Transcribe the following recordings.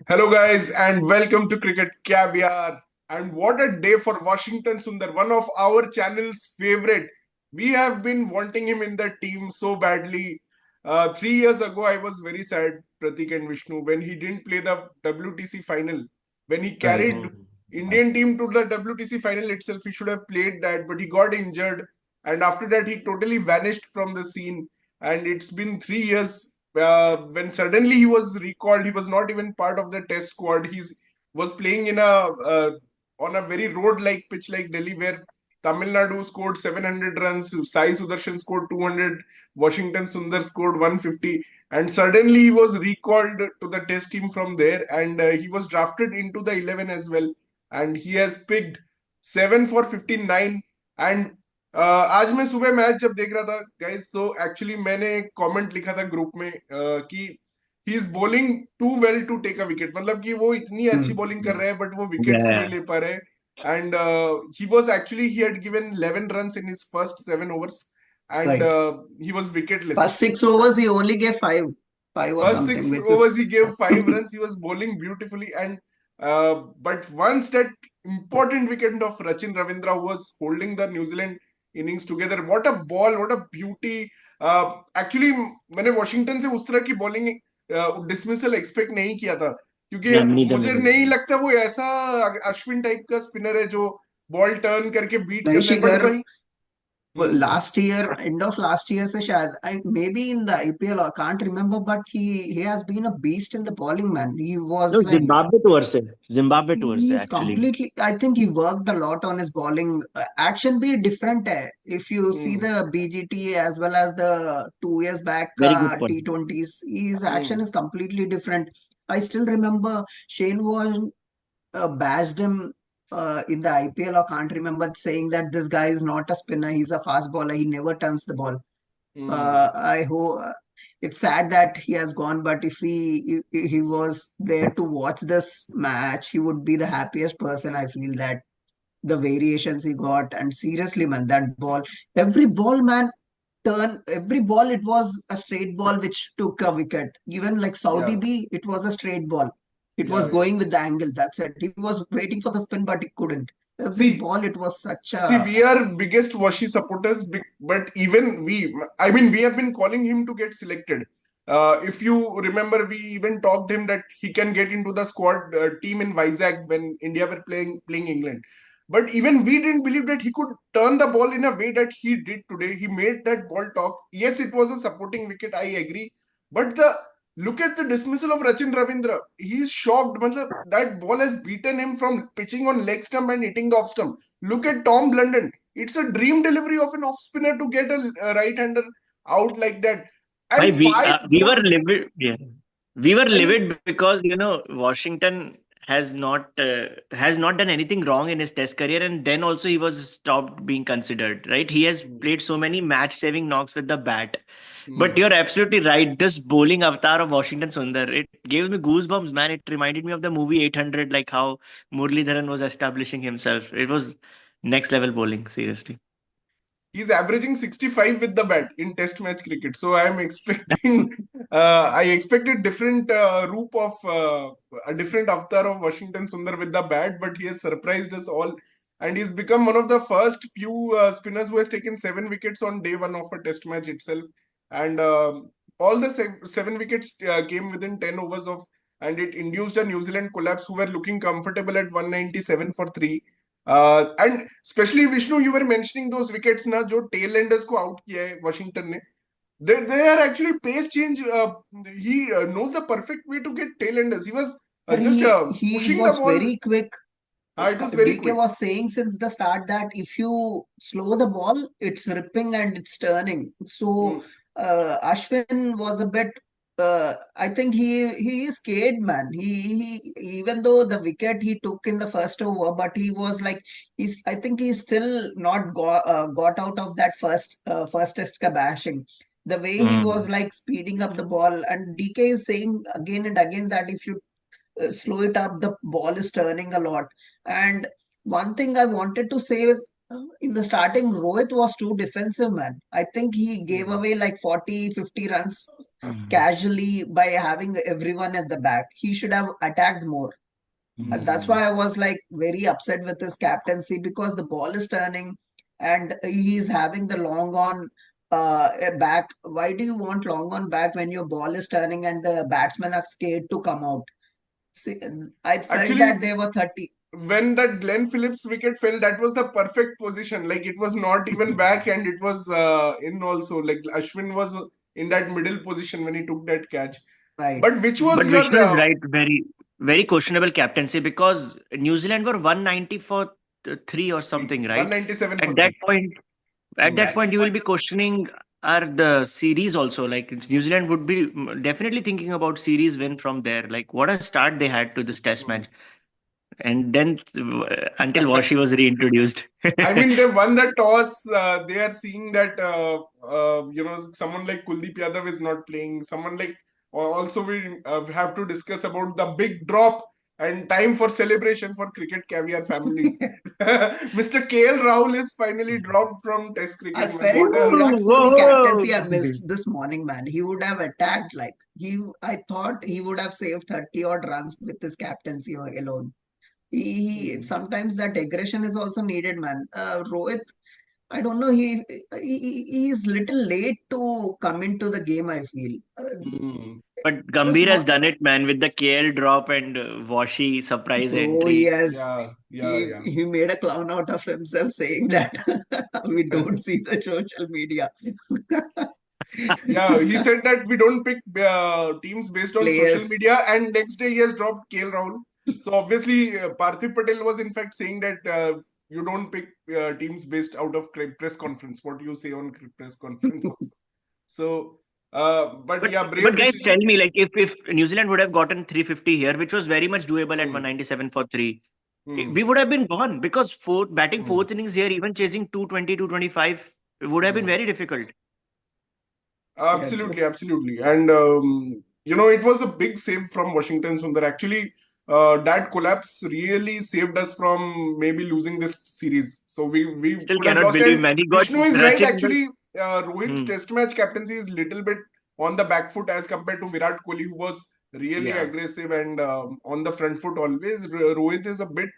Hello, guys, and welcome to Cricket Caviar. And what a day for Washington Sundar, one of our channel's favorite. We have been wanting him in the team so badly. 3 years ago, I was very sad, Pratik and Vishnu, when he didn't play the WTC final. When he Right. carried Indian team to the WTC final itself, he should have played that, but he got injured. And after that, he totally vanished from the scene. And it's been 3 years when suddenly he was recalled. He was not even part of the test squad. He was playing in a on a very road-like pitch like Delhi, where Tamil Nadu scored 700 runs, Sai Sudarshan scored 200, Washington Sundar scored 150, and suddenly he was recalled to the test team from there, and he was drafted into the 11 as well, and he has picked 7 for 59. And आज मैं सुबह match जब देख रहा था guys, तो actually मैंने comment लिखा था ग्रुप में कि he is bowling too well to take a wicket, मतलब कि वो इतनी अच्छी Hmm. बॉलिंग कर रहे हैं बट वो विकेट्स नहीं Yeah. ले पा रहे. And he was actually he had given 11 runs in his first 7 overs, and Right. he was wicketless. First 6 overs, he only gave five or First something, six which overs is he gave 5 runs. He was bowling beautifully, and but once that important wicket of Rachin Ravindra, who was holding the New Zealand innings together, what a ball, what a beauty. Actually, मैंने Washington से उस तरह की bowling dismissal expect नहीं किया था, क्योंकि Yeah, neither मुझे me. नहीं लगता वो ऐसा अश्विन टाइप का स्पिनर है जो बॉल टर्न करके बीट कर ले, बट Naishigar. भाई. Last year, end of last year, se shayad, maybe in the IPL, I can't remember, but he has been a beast in the bowling, man. He No, was like Zimbabwe tour se. Zimbabwe tour he se is actually. completely. I think he worked a lot on his bowling. Action be different. Hai. If you see hmm, the BGT as well as the 2 years back Very good point. T20s, his action hmm, is completely different. I still remember Shane Warne bashed him in the IPL, or can't remember, saying that this guy is not a spinner, he's a fast bowler, he never turns the ball. Hmm. I hope it's sad that he has gone, but if he was there to watch this match, he would be the happiest person. I feel that the variations he got, and seriously, man, that ball, every ball, man, every ball, it was a straight ball which took a wicket. Even like Saudi Yeah, B, it was a straight ball. It was yeah, yeah. going with the angle. That's it. He was waiting for the spin, but he couldn't. Every See, ball, it was such See, a. we are biggest Washi supporters, but even we, I mean, we have been calling him to get selected. If you remember, we even talked him that he can get into the squad team in Vizag when India were playing England. But even we didn't believe that he could turn the ball in a way that he did today. He made that ball talk. Yes, it was a supporting wicket, I agree. But the look at the dismissal of Rachin Ravindra. He's shocked. Matlab, that ball has beaten him from pitching on leg stump and hitting the off stump. Look at Tom Blunden. It's a dream delivery of an off spinner to get a right hander out like that. Why And we five we were balls. livid. Yeah, we were And livid because Washington has not done anything wrong in his test career, and then also he was stopped being considered. Right, he has played so many match-saving knocks with the bat. But hmm, you're absolutely right. This bowling avatar of Washington Sundar, it gave me goosebumps, man. It reminded me of the movie 800, like how Muralidharan was establishing himself. It was next level bowling, seriously. he's averaging 65 with the bat in test match cricket. So I am expecting, I expected different roop of a different avatar of Washington Sundar with the bat, but he has surprised us all. And he's become one of the first few spinners who has taken 7 wickets on day one of a test match itself. And all the 7 wickets came within 10 overs of, and it induced a New Zealand collapse who were looking comfortable at 197 for 3. And especially Vishnu, you were mentioning those wickets ना जो tail enders को out किया है Washington ने. They are actually pace change. He knows the perfect way to get tail enders. He was And just he pushing the was ball. very quick. It was very DK quick. was saying since the start that if you slow the ball, it's ripping and it's turning. So Hmm. Ashwin was a bit. I think he is scared, man. He even though the wicket he took in the first over, but he was like he's. I think he's still not got out of that first test ka bashing. The way he was Mm. like speeding up the ball, and DK is saying again and again that if you slow it up, the ball is turning a lot. And one thing I wanted to say with In the starting, Rohit was too defensive, man. I think he gave Hmm. away like 40, 50 runs Mm. casually by having everyone at the back. He should have attacked more. That's Hmm. why I was like very upset with his captaincy because the ball is turning and he's having the long on back. Why do you want long on back when your ball is turning and the batsmen are scared to come out? See, I felt Actually, that they were 30. when that Glenn Phillips wicket fell, that was the perfect position. Like it was not even back and it was in also. Like Ashwin was in that middle position when he took that catch. Right. But which was But your Vishnu is right. Very questionable captaincy because New Zealand were 190 for three or something, right? 197 At for that three? point, at Hmm. that point, you will be questioning are the series also. Like New Zealand would be definitely thinking about series win from there. Like what a start they had to this Test Hmm. match, and then until Washi was reintroduced. I mean, they won the toss. They are seeing that someone like Kuldeep Yadav is not playing. Someone like also we have to discuss about the big drop and time for celebration for cricket caviar families. Mr. KL Rahul is finally dropped from Test I cricket. Man, felt what a Virat Kohli Whoa! captaincy I missed this morning, man. He would have attacked like I thought he would have saved 30 odd runs with his captaincy alone. He Hmm. sometimes that aggression is also needed, man. Rohit, I don't know. He is little late to come into the game. I feel Hmm. But this Gambhir has done it, man, with the KL drop and Washi surprise bro, he entry. has Yeah, yeah, he yeah. he made a clown out of himself saying that we don't see the social media Yeah, he said that we don't pick teams based on social players. media, and next day he has dropped KL Rahul. So obviously, Parthiv Patel was in fact saying that you don't pick teams based out of press conference. What you say on press conference also. So, but yeah, But brave guys, tell decision. me, like, if New Zealand would have gotten 350 here, which was very much doable at Hmm, 197 for three, we hmm, would have been gone because batting hmm. fourth innings here, even chasing 220, 225 would have been Hmm. very difficult. Yeah, true. Absolutely, absolutely. And it was a big save from Washington Sundar. Actually, that collapse really saved us from maybe losing this series. So we Still could have cannot lost. believe, And man. He got Vishnu is right. Rachin in the. Actually, Rohit's Hmm. Test match captaincy is little bit on the back foot as compared to Virat Kohli, who was really Yeah. aggressive and on the front foot always. Rohit is a bit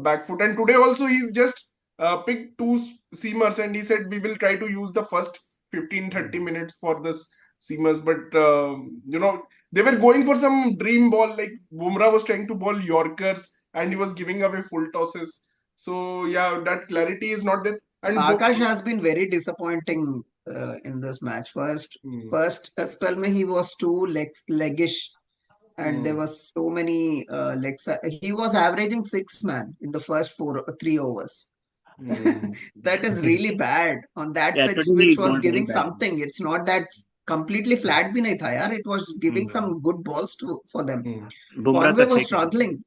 back foot. And today also he's just picked two seamers and he said we will try to use the first 15-30 minutes for this seamers. But they were going for some dream ball, like Bumrah was trying to ball Yorkers and he was giving away full tosses. So yeah, that clarity is not there. And Akash has been very disappointing in this match. Hmm, First spell mein he was too leggish, and there hmm, was so many legs. He was averaging six man in the first 3 overs. hmm, That is really bad on that Yeah, pitch, today which he was bowled very giving badly. something. It's not that completely flat been nahi tha yaar. It was giving Hmm. some good balls for them. hmm, Bumrah Conway अच्छे was खेले थे. struggling,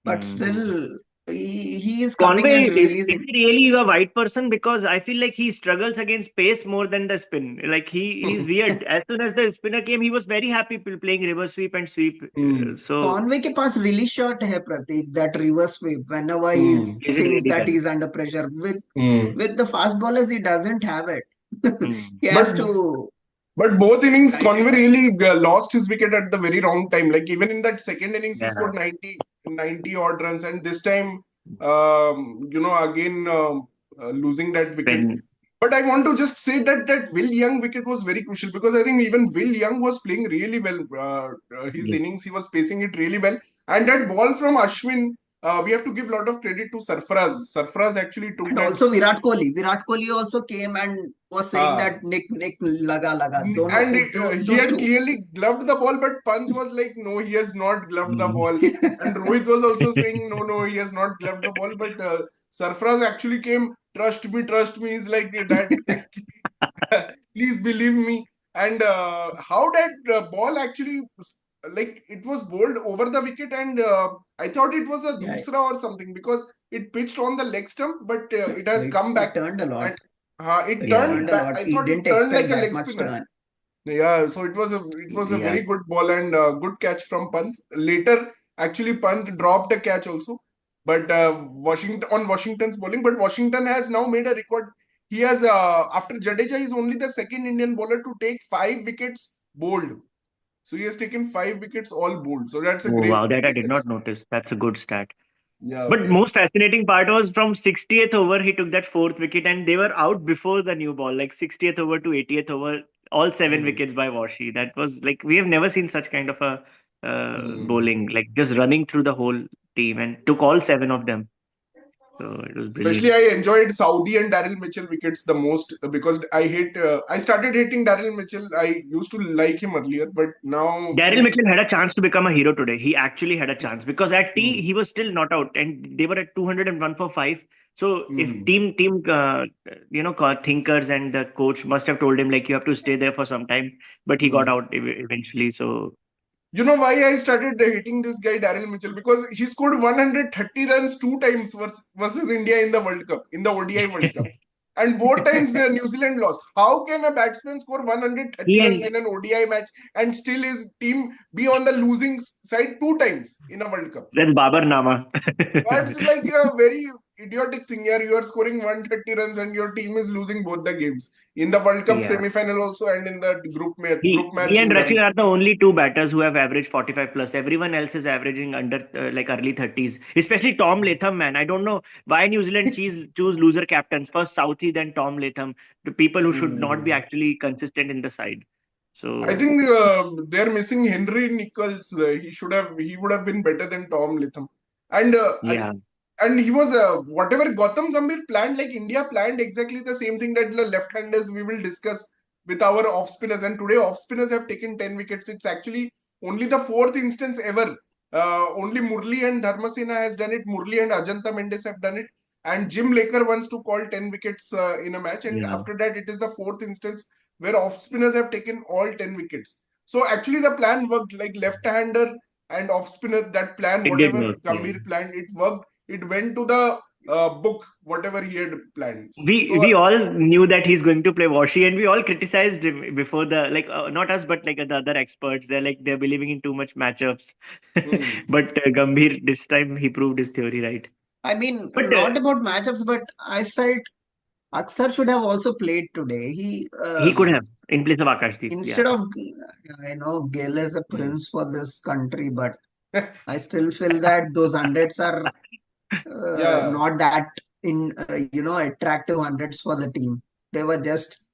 but Hmm. still he is coming and Conway, is releasing. he really a white person? Because I feel like he struggles against pace more than the spin. Like he's weird. As soon as the spinner came, he was very happy playing reverse sweep and sweep. hmm, So Conway के पास really shot है Pratik, that reverse sweep whenever he hmm, is it thinks really that done? he's under pressure. hmm. With the fast bowlers he doesn't have it. Hmm. He But has to But both innings, kind Conway of really lost his wicket at the very wrong time. Like even in that second innings, he Yeah. scored 90 odd runs, and this time, again losing that wicket. Spin. But I want to just say that that Will Young wicket was very crucial because I think even Will Young was playing really well. His Yes. innings, he was pacing it really well, and that ball from Ashwin. We have to give a lot of credit to Sarfaraz. Sarfaraz actually took and that. also Virat Kohli. Virat Kohli also came and was saying Uh, that Nick laga dono And he those had two. clearly gloved the ball, but Pant was like, no, he has not gloved the ball. And Rohit was also saying, no, no, he has not gloved the ball. But Sarfraz actually came, trust me. He's like that. Please believe me. And how that ball actually, like, it was bowled over the wicket, and I thought it was a Yeah, dusra or something because it pitched on the leg stump, but it has it, come it back. turned a lot. And it It Yeah. turned turned a back. lot. I He thought it didn't turned like expect a that leg much spinner. turn. Yeah, so it was a Yeah. very good ball and good catch from Pant. Later, actually, Pant dropped a catch also. but Washington's bowling. But Washington has now made a record. He has after Jadeja, he's only the second Indian bowler to take 5 wickets bowled. So he has taken 5 wickets all bowled. So that's a Oh great wow, that I feat did not actually. notice. That's a good stat. Yeah, But yeah. most fascinating part was from 60th over, he took that fourth wicket, and they were out before the new ball, like 60th over to 80th over, all 7 wickets by Washi. That was like we have never seen such kind of a Hmm. bowling, like just running through the whole team and took all 7 of them. So it was Especially, brilliant. I enjoyed Saudi and Daryl Mitchell wickets the most because I hate. I started hating Daryl Mitchell. I used to like him earlier, but now Daryl since Mitchell had a chance to become a hero today. He actually had a chance because at T hmm, he was still not out, and they were at 201 for 5. So if hmm, thinkers and the coach must have told him like you have to stay there for some time, but he got hmm. out eventually. So You know why I started hating this guy Daryl Mitchell? Because he scored 130 runs 2 times versus India in the World Cup, in the ODI World Cup. And both times New Zealand lost. How can a batsman score 130 he runs and in an ODI match and still his team be on the losing side 2 times in a World Cup? then Babar Nama. That's like a very idiotic thing here. You are scoring 130 runs and your team is losing both the games in the World Cup Yeah. semi-final also and in the group He match and in the. Rachid are the only two batters who have averaged 45 plus. Everyone else is averaging under like early 30s. Especially Tom Latham, man. I don't know why New Zealand choose loser captains. First Southee, then Tom Latham. The people who should not be Hmm. actually consistent in the side. I So think they're missing Henry Nichols. He would have been better than Tom Latham. And yeah, he was whatever Gautam Gambhir planned, like India planned exactly the same thing that the left-handers we will discuss with our off spinners. And today off spinners have taken 10 wickets. It's actually only the fourth instance ever. Only Murli and Dharmasena has done it. Murli and Ajanta Mendes have done it. And Jim Laker wants to call 10 wickets in a match. And yeah. after that, it is the fourth instance where off spinners have taken all 10 wickets. So actually, the plan worked like left hander and off spinner. That plan, It did whatever work. Yeah. Gambhir planned, it worked. It went to the book, whatever he had planned. We So, we all knew that he's going to play Washi, and we all criticized him before the like not us, but like the other experts. They're believing in too much matchups. hmm, But Gambhir this time he proved his theory right. I mean, But not about matchups, but I felt Aksar should have also played today. He he could have in place of Akashdeep. Yeah. instead of I know Gill is a hmm. prince for this country, but I still feel that those hundreds are Yeah. not that attractive hundreds for the team. They were just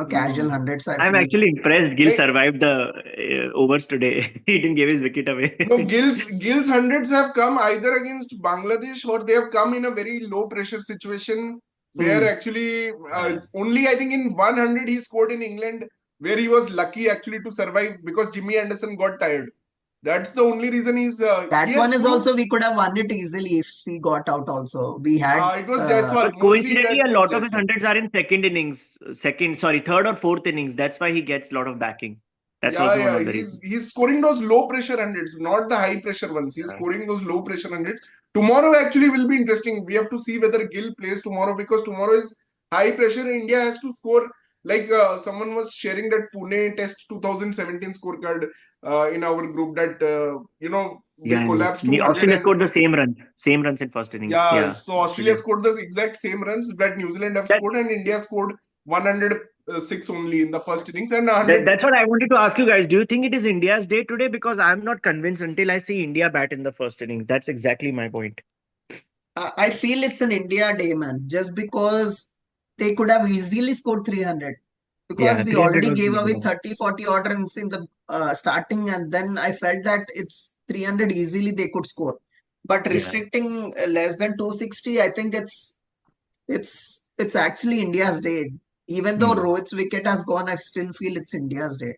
casual Hmm. hundreds. I I'm feel. actually impressed. Gill Like, survived the overs today. He didn't give his wicket no, away. Gill's hundreds have come either against Bangladesh or they have come in a very low pressure situation where Hmm. actually only I think in 100 he scored in England where he was lucky actually to survive because Jimmy Anderson got tired. That's the only reason he That has one is proved. also we could have won it easily if we got out. Also, we had It was Jaiswal. But Mostly coincidentally, that a was lot of his Jaiswal. hundreds are in second innings, third or fourth innings. That's why he gets a lot of backing. That's Yeah, also one yeah. of the He's reasons. he's scoring those low pressure hundreds, not the high pressure ones. He's Yeah. scoring those low pressure hundreds. Tomorrow actually will be interesting. We have to see whether Gill plays tomorrow because tomorrow is high pressure. India has to score. Like someone was sharing that Pune Test 2017 scorecard in our group that we Yeah, collapsed to the 100 Australia and scored the same runs in first innings. yeah. Yeah, So Australia Australia. scored the exact same runs that New Zealand have That, scored and India scored 106 only in the first innings and that 100. that's what I wanted to ask you guys. Do you think it is India's day today? Because I'm not convinced until I see India bat in the first innings. That's exactly my point. I feel it's an India day, man. Just because they could have easily scored 300 because Yeah, we 300 already would gave be away enough. 30, 40 odd runs in the starting, and then I felt that it's 300 easily they could score. But Yeah. restricting less than 260, I think it's actually India's day. Even though Hmm. Rohit's wicket has gone, I still feel it's India's day.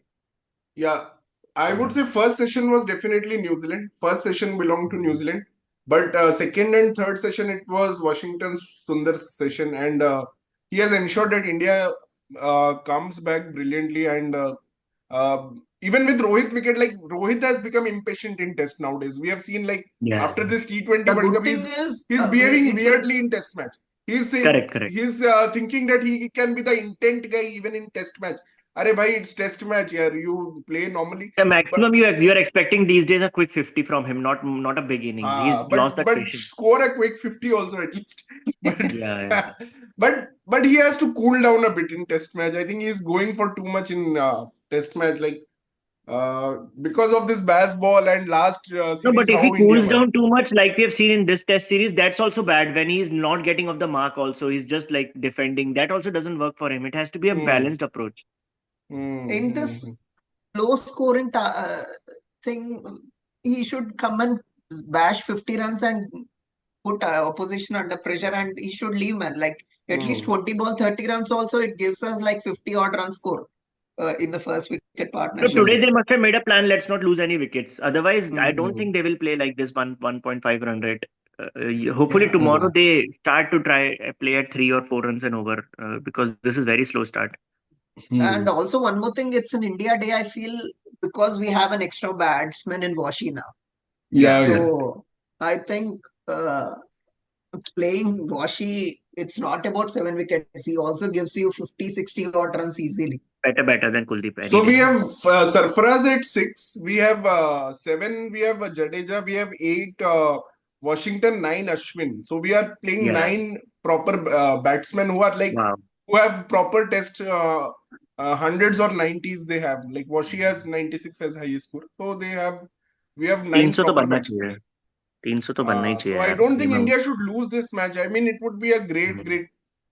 Yeah, I would Yeah. say first session was definitely New Zealand. First session belonged to New Mhm. Zealand, but second and third session it was Washington's Sundar's session, and he has ensured that India comes back brilliantly. And even with Rohit wicket, like Rohit has become impatient in Test nowadays. We have seen like Yeah. after this T20 The World good Cup, thing he's is, he's behaving it will. weirdly in Test match. He's Correct. Correct. he's thinking that he can be the intent guy even in Test match. Arey bhai, it's test match here. You play normally. The But maximum you are expecting these days a quick 50 from him, not a big innings. He's lost that patience. score a quick 50 also at least. But Yeah, yeah. but he has to cool down a bit in test match. I think he's going for too much in test match, like because of this baseball and last No, but series if he how India cools won. down too much, like we have seen in this test series, that's also bad. When he's not getting off the mark, also he's just like defending. That also doesn't work for him. It has to be a Hmm. balanced approach. In Hmm. this low scoring thing, he should come and bash 50 runs and put opposition under pressure, and he should leave, man. Like at least Hmm. 20 ball, 30 runs also, it gives us like 50 odd run score in the first wicket So partnership. today they must have made a plan. Let's not lose any wickets. Otherwise, I don't Hmm. think they will play like this 1.5 run rate. Hopefully Yeah. tomorrow they start to try play at 3 or 4 runs and over because this is very slow start. And Hmm. also one more thing, it's an India Day, I feel, because we have an extra batsman in Washi now. Yeah, Yeah, yeah. So I think playing Washi, it's not about 7 wickets. He also gives you 50, 60 odd runs easily. better than Kuldeep any So we day. have Sarfaraz at 6. We have 7. We have Jadeja. We have 8. Washington 9. Ashwin. So we are playing Yeah. 9 proper batsmen who are like Wow. who have proper test hundreds or 90s. They have like Washi has 96 as highest score. So they have we have 9 300 तो proper बनना batsmen. चाहिए 300 तो बनना ही So चाहिए I यार don't ये think India should lose this match. I mean, it would be a hmm. great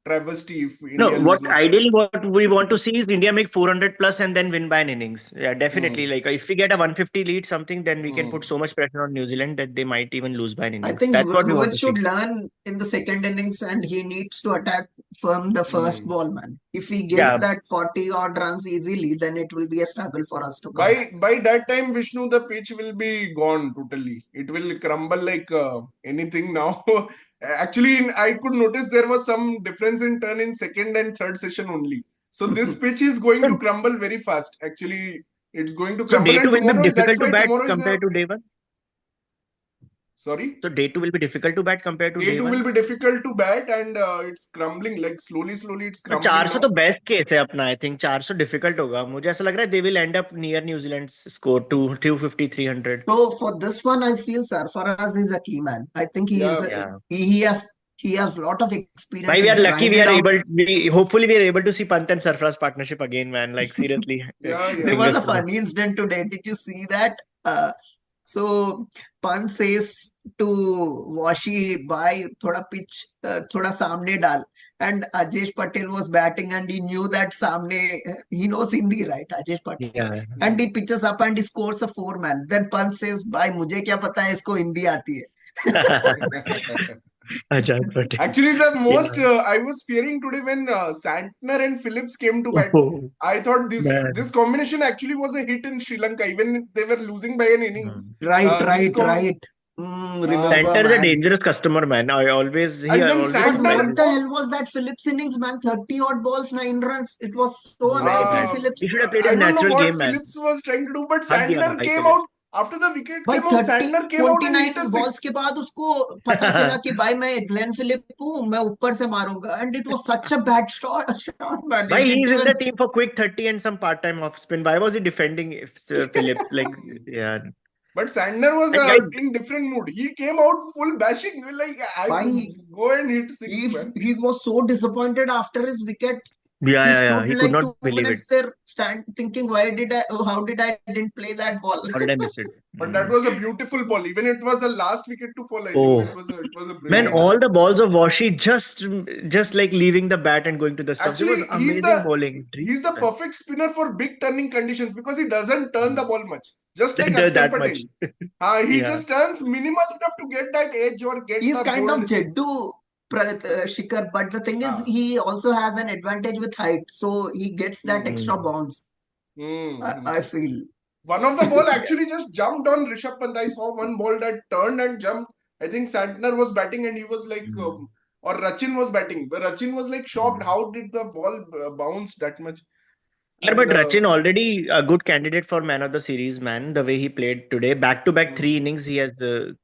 travesty if No, India what lose like. ideally what we want to see is India make 400 plus and then win by an innings. Yeah, definitely. Hmm. Like if we get a 150 lead something, then we can put Hmm. so much pressure on New Zealand that they might even lose by an I innings. think That's what we want Rohit to should see. learn in the second innings and he needs to attack from the first Hmm. ball, man. If he gives Yeah, that 40 odd runs easily, then it will be a struggle for us to come back. By that time, Vishnu, the pitch will be gone totally. It will crumble like anything now. Actually, I could notice there was some difference in turn in second and third session only. So this pitch is going to so, crumble very fast. Actually, it's going to so crumble, day two and will be tomorrow. That's difficult to why bat tomorrow is a compared to day one. sorry. So day two will be difficult to bat compared to Day day two will one. be difficult to bat, and it's crumbling like slowly. It's तो crumbling 400 तो now. Best case है अपना I think 400 difficult होगा मुझे ऐसा लग रहा है they will end up near New Zealand score to 250 300 So for this one, I feel Sarfaraz is a key man. I think Yeah, yeah he has a lot of भाई experience. we He are lucky we grinded are out. able hopefully we are able to see Pant and Sarfraz partnership again man like seriously There yeah. was fingers a crossed funny incident today. Did you see that? So Pant says to Washi, "Bhai, thoda pitch, thoda samne dal." And Ajesh Patel was batting, and he knew that samne. He knows Hindi, right? Ajesh Patel, yeah and he pitches up and he scores a 4 man. Then Pant says, "Bhai, मुझे क्या पता है इसको हिंदी आती है." Ajay Patel Actually, the most yeah I was fearing today when Santner and Phillips came to bat. oh I thought this man combination actually was a hit in Sri Lanka. Even if they were losing by an innings, Hmm. Right, this right, com right. Remember, Center is a man. dangerous customer man he and then always But Santner what surprises the was hell was that Phillips innings, man? 30 odd balls, 9 runs. It was so very unlikely, bad he Phillips. should have played his I don't know natural what game man Phillips was trying to do, but थक गया Santner भाई came out Phillips after the wicket भाई came out. 30 Santner came out and hit a 29 balls six. के बाद उसको पता चला कि भाई मैं ग्लेन फिलिप हूँ मैं ऊपर से मारूंगा and it was such a bad shot man Why it he didn't is in the even team for quick 30 and some part-time off spin? Why was he defending Phillips? Like, yeah. But Santner was And guys, in different mood. He came out full bashing. Like I would भाई go and hit six, man. he was so disappointed after his wicket. yeah, He yeah, yeah. stood He could like not two believe it. minutes there stand thinking why did I how did I didn't play that ball. How did I miss it? But that was a beautiful ball. Even it was a last wicket to fall. I think Oh, it was a man, brilliant Yeah, ball. all the balls of Washi just like leaving the bat and going to the stumps. It was Actually, amazing bowling. he's the Man. perfect spinner for big turning conditions because he doesn't turn the ball much. Just like Aksar That much. Patel. He Yeah. just turns minimal enough to get that edge or get he's the kind of bold. Jeddu Shikhar, but the thing is, Ah. he also has an advantage with height, so he gets that Hmm. extra Mm. bounce. Hmm. I feel. One of the ball Yeah. actually just jumped on Rishabh Pant. I saw one ball that turned and jumped. I think Santner was batting and he was like, Mm. or Rachin was batting. But Rachin was like shocked. Mm. How did the ball bounce that much? Yeah, And but Rachin already a good candidate for man of the series, man. The way he played today, back-to-back hmm. 3 innings, he has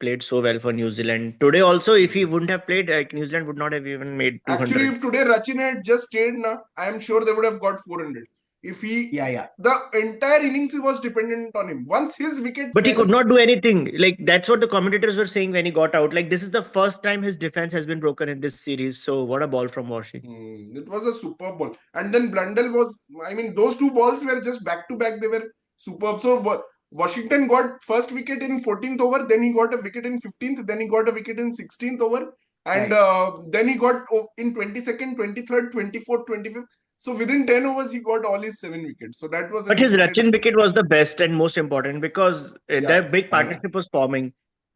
played so well for New Zealand. Today also, if he Hmm. wouldn't have played, New Zealand would not have even made Actually, 200. if today Rachin had just stayed, na, I am sure they would have got 400. if he Yeah. the entire innings was dependent on him. Once his wicket But he fell, could not do anything. Like that's what the commentators were saying when he got out. Like this is the first time his defense has been broken in this series. So what a ball from Washi. it was a superb ball. And then Blundell was, I mean, those two balls were just back to back. They were superb. So Washington got first wicket in 14th over, then he got a wicket in 15th, then he got a wicket in 16th over, and Right. then he got in 22nd, 23rd, 24th, 25th. So within 10 overs, he got all his 7 wickets. So that was an But his incredible. Rachin wicket was the best and most important because Yeah. their big Yeah. partnership was forming.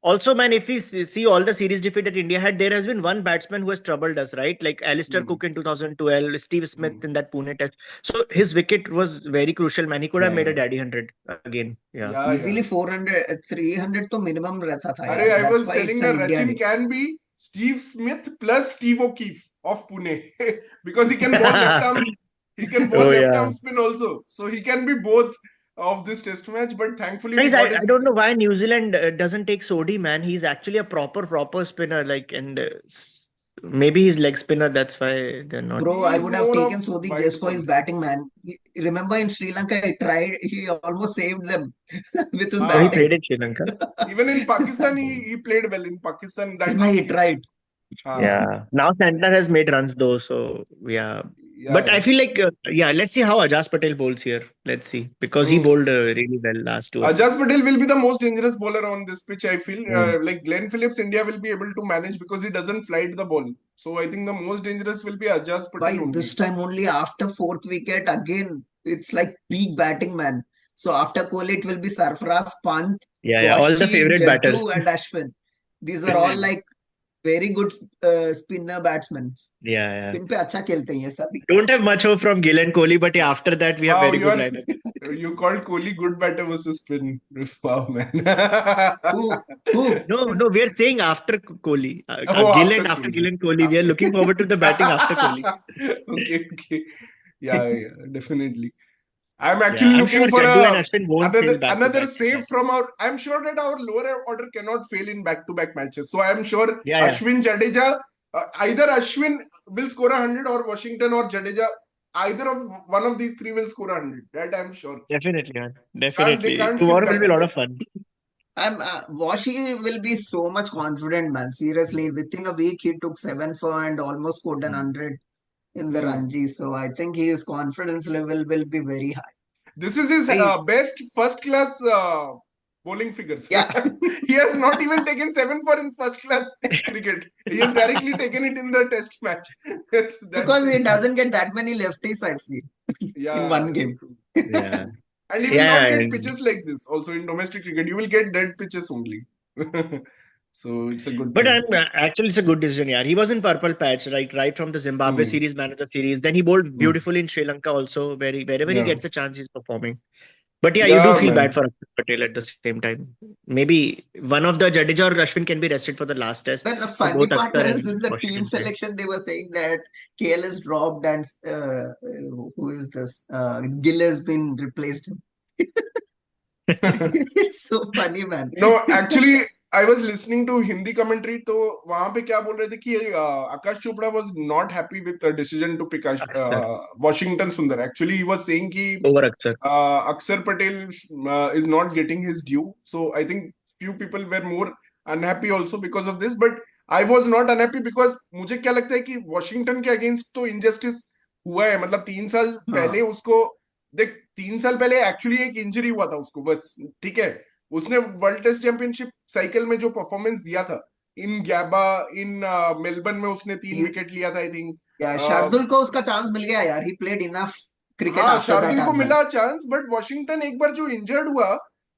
Also, man, if we see all the series defeat that India had, there has been one batsman who has troubled us, right? Like Alistair Hmm. Cook in 2012, Steve Smith Hmm. in that Pune test. So his wicket was very crucial, man. He could have Yeah. made a Yeah. daddy 100 again. Yeah. Easily 400, 300 तो minimum रहता था Arey, यार. I That's was why it's telling an her India Rachin day. can be Steve Smith plus Steve O'Keefe of Pune because he can bowl left arm. He can bowl Oh, left yeah. arm spin also, so he can be both of this test match. But thankfully, we Guys, got I his don't know wicket. why New Zealand doesn't take Sodhi, man. He's actually a proper spinner. Like, and maybe he's leg spinner. That's why they're not. Bro, He I is would have more of taken Sodhi white just for ball. his batting, man. Remember in Sri Lanka, he almost saved them with his Oh, he Ah, played batting. in Sri Lanka. even in Pakistan, he played well in Pakistan that Right, innings. right. Ah, Yeah. Now Santner has made runs though, so yeah. yeah, But I yeah. feel like yeah. Let's see how Ajaz Patel bowls here. Let's see because he Hmm. bowled really well last tour. Ajaz Patel will be the most dangerous bowler on this pitch. I feel Mm. like Glenn Phillips, India will be able to manage because he doesn't flight the ball. So I think the most dangerous will be Ajaz By Patel this only. time only after fourth wicket, again, it's like peak batting, man. So after Kohli, it will be Sarfaraz, Pant, Yeah. All the Washi, favorite batters. Jaddu, and Ashwin. These are all Indeed. like very good spinner batsmen. Yeah. Spin पे अच्छा खेलते हैं ये सभी. Don't have much hope from Gill and Kohli, but yeah, after that we have Wow, very good lineup. you called Kohli good batter versus spin. Wow, man. Who? Who? No, we are saying after Kohli, Oh, Gill after and after Gill Kohli. and Kohli, we are After. looking forward to the batting after Kohli. Okay. Yeah, definitely. I'm Yeah, actually I'm sure looking for Jaddu and a Ashwin won't another fail back to another back like save that. from our. I'm sure that our lower order cannot fail in back-to-back matches. So I'm sure Yeah. Ashwin, Jadeja, either Ashwin will score 100 or Washington or Jadeja. Either of one of these three will score 100. That I'm sure. Definitely, man. They Definitely. can't fail Tomorrow will back be to a lot back. of fun. Washi will be so much confident, man. Seriously, within a week he took 7 for and almost scored an 100 in the Hmm. Ranji. So I think his confidence level will be very high. This is his I, best first class bowling figures. yeah, He has not even taken 7 for in first class cricket. He has directly taken it in the test match. That's because he it. doesn't get that many lefties, I feel, in Yeah, one game. true. Yeah. And he will not Yeah. get pitches like this also in domestic cricket. You will get dead pitches only. So it's a good But thing. actually, it's a good decision, yeah. He was in purple patch, right from the Zimbabwe Hmm. series, man of the series. Then he bowled Hmm. beautifully in Sri Lanka also. Wherever he Yeah. gets a chance, he's performing. But yeah, you do Yeah, feel bad man. for Akshar Patel at the same time. Maybe one of the Jadeja or Ashwin can be rested for the last test. But the So funny both part Akshar is in and the team Washington play. selection, they were saying that KL is dropped and who is this? Gill has been replaced. It's so funny, man. No, actually, I was listening to Hindi commentary. तो वहां पे क्या बोल रहे थे कि आकाश Chopra was not happy with the decision to pick Akshar. Washington Sundar. Actually, he was saying कि Over Akshar. Akshar Patel is not getting his due. So I think few people were more unhappy also because of this. But I was not unhappy because मुझे क्या लगता है कि Washington के against तो injustice हुआ है. मतलब 3 साल पहले हाँ, उसको देख 3 साल पहले एक्चुअली एक इंजरी हुआ था उसको बस. ठीक है. उसने वर्ल्ड टेस्ट चैंपियनशिप साइकिल में जो परफॉर्मेंस दिया था इन गैबा इन मेलबर्न में उसने 3 विकेट लिया था आई थिंक. या शार्दुल को उसका चांस मिल गया यार. He played enough cricket हाँ after that शार्दुल को as well. मिला चांस बट वॉशिंगटन एक बार जो इंजर्ड हुआ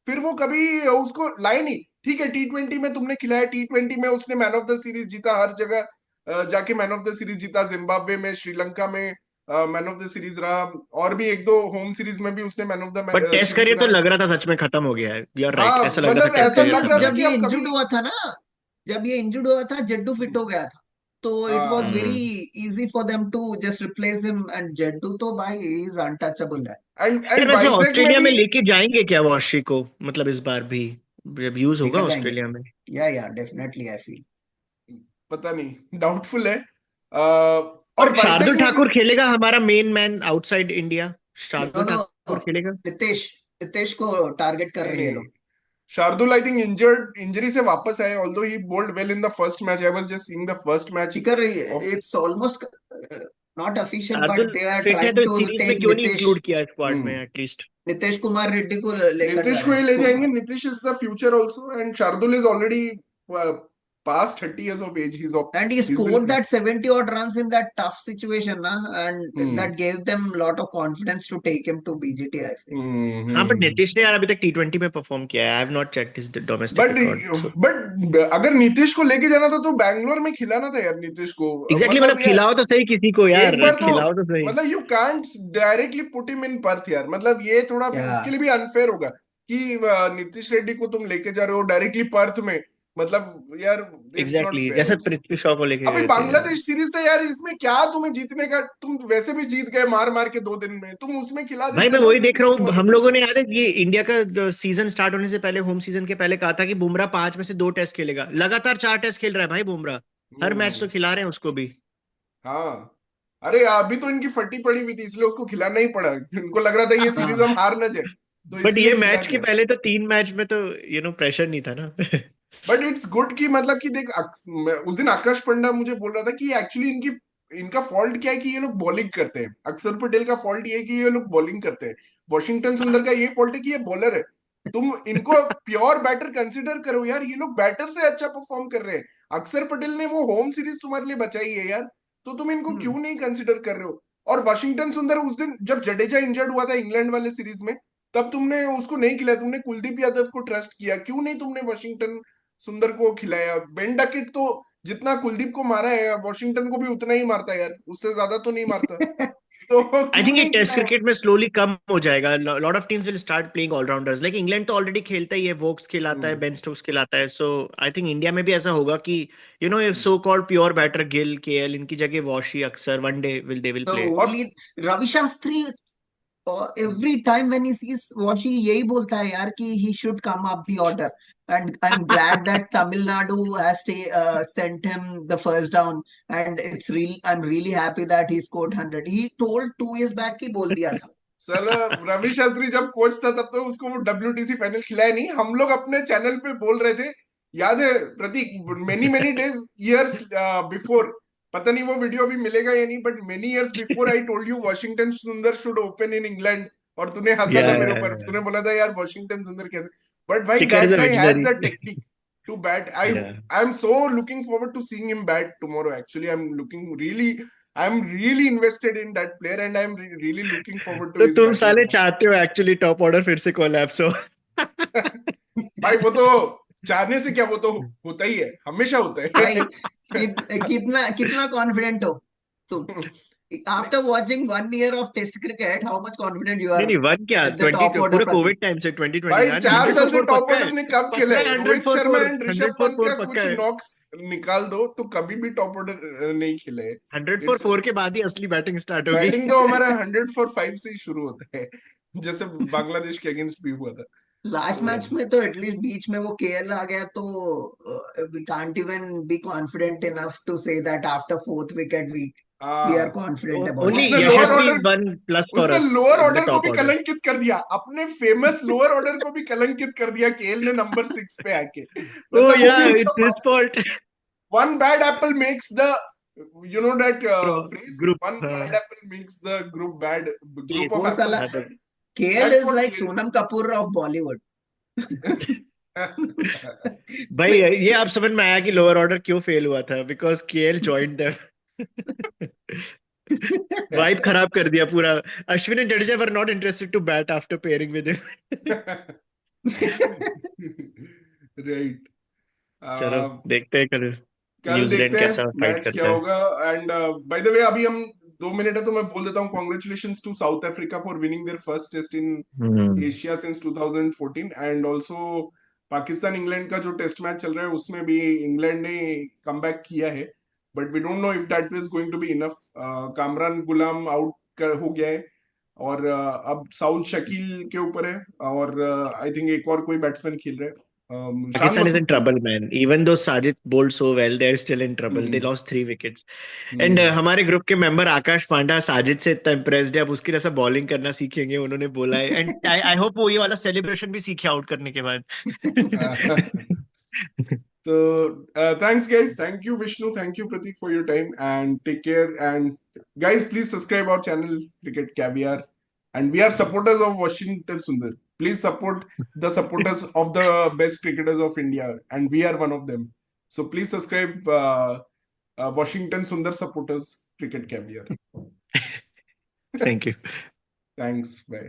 फिर वो कभी उसको लाए नहीं. ठीक है T20 में तुमने खिलाया. T20 में उसने मैन ऑफ द सीरीज जीता हर जगह. जाके मैन ऑफ द सीरीज जीता जिम्बाब्वे में श्रीलंका में मैन ऑफ द सीरीज रहा. और भी एक दो होम सीरीज में भी उसने man of but the test series career तो रहा. लग रहा था सच में खत्म हो गया है. You are right. हाँ ऐसा लग रहा था मतलब टेस्ट ऐसा करियर लग बिकॉज रहा खत्म था है. जब कि ये अब कभी. इंजुर्ड हुआ था ना, जब ये इंजुर्ड हुआ था जड्डू फिट हो गया था, तो इट वाज वेरी हाँ. Hmm. Easy for them to just replace him. And Jaddu तो भाई ही इज अनटचेबल है. यार एंड वैसे वाइजैक में ऑस्ट्रेलिया भी में लेके जाएंगे क्या वॉशी को? मतलब इस बार भी जब यूज होगा लेकर जाएंगे. ऑस्ट्रेलिया में. या डेफिनेटली आई फील. पता नहीं डाउटफुल है. और और वाइजैक शार्दुल में भी. ठाकुर खेलेगा हमारा main man outside India. Shardul no, Thakur खेलेगा? नितेश नितेश को टारगेट कर नहीं रही है नहीं, लोग। शार्दुल आई थिंक इंजरी से वापस आए, although he bowled well in the first match. I was just seeing the first match ही कर रही है, of it's almost not official but Shardul they are fit है ट्राइंग तो टू सीरीज में टेक क्यों नहीं नितेश, इंक्लूड किया स्क्वाड में हम्म एटलीस्ट? नितेश कुमार रेड्डी को लेकर जा नीतीश को रहे ही ले जाएंगे. हैं। Nitish is the future also and Shardul is already past 30 years of age. And he He's been scored that 70 odd runs in that tough situation, and hmm, that gave them a lot of confidence to take him to BGT, I feel. हाँ, but hmm. Nitish ने यार अभी तक T20 में perform किया है. I have not checked his domestic but record, so but अगर नीतीश को लेके जाना था तो बैंगलोर में खिलाना था यार नीतीश को. एग्जैक्टली, मतलब मतलब यार खिलाओ तो सही किसी को एक यार, बार तो, खिलाओ तो सही. मतलब you can't directly put him in Perth यार. मतलब ये थोड़ा भी उसके Yeah. लिए भी अनफेयर होगा कि नीतीश रेड्डी को तुम लेके जा रहे हो डायरेक्टली पर्थ में. मतलब यार इट्स नॉट एग्जैक्टली, फेयर जैसे ऑल्सो. पृथ्वी शॉ को लेके अभी गए थे यार. बांग्लादेश सीरीज था यार, इसमें क्या तुम्हें जीतने का. तुम वैसे भी जीत गए मार मार के 2 दिन में, तुम उसमें खिला भाई देते मैं ना वही देख रहा नीतीश हूँ, कुमार हम रेड्डी लोगों को. ने याद है ये इंडिया का सीजन स्टार्ट होने से पहले, होम सीजन के पहले कहा था कि बुमराह 5 में से 2 टेस्ट खेलेगा. लगातार 4 टेस्ट खेल रहा है भाई बुमराह. हर मैच तो हम्म. खिला रहे हैं उसको भी. हाँ. अरे अभी तो इनकी फटी पड़ी हुई थी इसलिए उसको खिलाना ही पड़ा. इनको लग रहा था ये सीरीज हाँ. हम हार ना जाए, तो बट इसलिए ये खिला मैच के दिया. पहले तो 3 मैच में तो प्रेशर नहीं था ना. बट इट्स गुड कि मतलब कि देख उस दिन आकाश पंडा मुझे बोल रहा था कि एक्चुअली इनकी इनका फॉल्ट क्या है कि ये लोग बॉलिंग करते हैं. अक्षर पटेल का फॉल्ट ये है कि ये लोग बॉलिंग करते हैं. वॉशिंगटन सुंदर का ये फॉल्ट है कि ये बॉलर है. तुम इनको प्योर बैटर कंसिडर करो यार. ये लोग बैटर से अच्छा परफॉर्म कर रहे हैं. अक्षर पटेल ने वो होम सीरीज तुम्हारे लिए बचाई है यार, तो तुम इनको हम्म. क्यों नहीं कंसिडर कर रहे हो. और वाशिंगटन सुंदर उस दिन जब जडेजा इंजर्ड हुआ था इंग्लैंड वाले सीरीज में, तब तुमने उसको नहीं खिलाया. तुमने कुलदीप यादव को ट्रस्ट किया. क्यों नहीं तुमने वॉशिंगटन सुंदर को खिलाया. बेन डकेट तो जितना कुलदीप को मारा है वॉशिंगटन को भी उतना ही मारता है यार, उससे ज्यादा तो नहीं मारता. तो आई क्यों थिंक ये नहीं टेस्ट खिलाया. क्रिकेट में स्लोली कम हो जाएगा. Lot of teams will start playing allrounders. Like England तो ऑलरेडी खेलता ही है, वोक्स खिलाता है, हम्म, बेन स्टोक्स खिलाता है. सो आई थिंक इंडिया में भी ऐसा होगा कि so called pure batter Gill, KL, इनकी जगह Washi Axar one day they will The play. और only Ravi Shastri, every time when he sees Washi, यही बोलता है यार कि he should come up the order. And I'm glad that Tamil Nadu has sent him the first down. And I'm really happy that he scored 100. He told 2 years back ही बोल दिया था. साला रवि शास्त्री जब कोच था तब तो उसको वो WTC फाइनल खिलाया नहीं. हम लोग अपने चैनल पे बोल रहे थे, याद है Prateek, many many days years before. पता नहीं वो वीडियो अभी मिलेगा या नहीं, but many years before I told you Washington Sundar should open in England. और तूने हंसा या था मेरे ऊपर. तूने बोला था यार वॉशिंगटन सुंदर कैसे. बट भाई टिकर is that a guy has visionary. The technique to bat. I am so looking forward to seeing him bat tomorrow. Actually I am really invested in that player and I am really looking forward to तो his तुम साले batting. चाहते हो actually top order फिर से collapse हो. भाई वो तो चाहने से क्या, वो तो होता ही है, हमेशा होता भाई है. कितना कितना कॉन्फिडेंट हो तुम? After watching 1 year of Test cricket, how much confident you नहीं are नहीं, वन क्या, with the 20 top order, पूरा Pratik? कोविड टाइम से 2020 भाई में. 4 साल से 100 फॉर टॉप पक्का है. ऑर्डर ने कब खेला पक्का है. है, hundred Rohit for Sharma four, and Rishabh 100 for Pant का फोर पक्का कुछ है. नॉक्स निकाल दो तो कभी भी टॉप ऑर्डर नहीं खेले है. 100 फॉर 4 के बाद ही असली बैटिंग स्टार्ट होगी. बैटिंग तो हमारा 100 फॉर 5 से ही शुरू होता है, जैसे बांग्लादेश के अगेंस्ट भी हुआ था. लास्ट तो मैच में तो एटलीस्ट बीच में वो केएल आ गया, तो we can't even be confident enough to say that after fourth wicket we are हाँ, कॉन्फिडेंट अबाउट ओनली दैट उसने match. Lower Yashasvi order is one plus for उसने us lower in the order को top भी order. कलंकित कर दिया. अपने famous lower order को भी कलंकित कर दिया केएल ने नंबर 6 पे आके. Oh मतलब वो भी yeah, उसका it's his fault. one bad apple makes the, you know that phrase, Group. one bad apple makes the group Case. of वो साला apples हाँ, तो bad. KL That's is what like KL Sonam Kapoor of Bollywood. भाई ये आप समझ में आया कि लोअर ऑर्डर क्यों फेल हुआ था, because KL joined them. Vibe खराब कर दिया पूरा. Ashwin and Jadeja were not interested to bat after pairing with him. Right. चलो देखते हैं कल कल देखते न्यूजीलैंड हैं कैसा फाइट मैच क्या करता है. होगा. एंड बाय द वे अभी हम 2 मिनट है तो मैं बोल देता हूँ congratulation to South Africa for winning their first test in hmm. Asia since 2014. And also Pakistan England का जो टेस्ट मैच चल रहा है उसमें भी इंग्लैंड ने कमबैक किया है. But we don't know if that is going to be enough. Kamran Ghulam out हो गया है और अब साउथ शकील के ऊपर है और आई थिंक एक और कोई बैट्समैन खेल रहा है. Shan Pakistan is in Masud Khan. trouble, man. Even though Sajid bowled so well, they're still in trouble. They Hmm. lost 3 wickets. And Hmm. हमारे ग्रुप के मेंबर आकाश पांडा साजिद से इतना इम्प्रेस्ड है, अब उसकी जैसा बॉलिंग करना सीखेंगे उन्होंने बोला है. एंड आई होप वो ये वाला सेलिब्रेशन भी सीखे आउट करने के बाद. So thanks, guys. Thank you, Vishnu. Thank you, Pratik, for your time, and take care. And guys, please subscribe our channel, Cricket Caviar. And we are supporters of Washington Sundar. Please support the supporters of the best cricketers of India, and we are one of them. So please subscribe Washington Sundar supporters Cricket Caviar. Thank you. Thanks. Bye.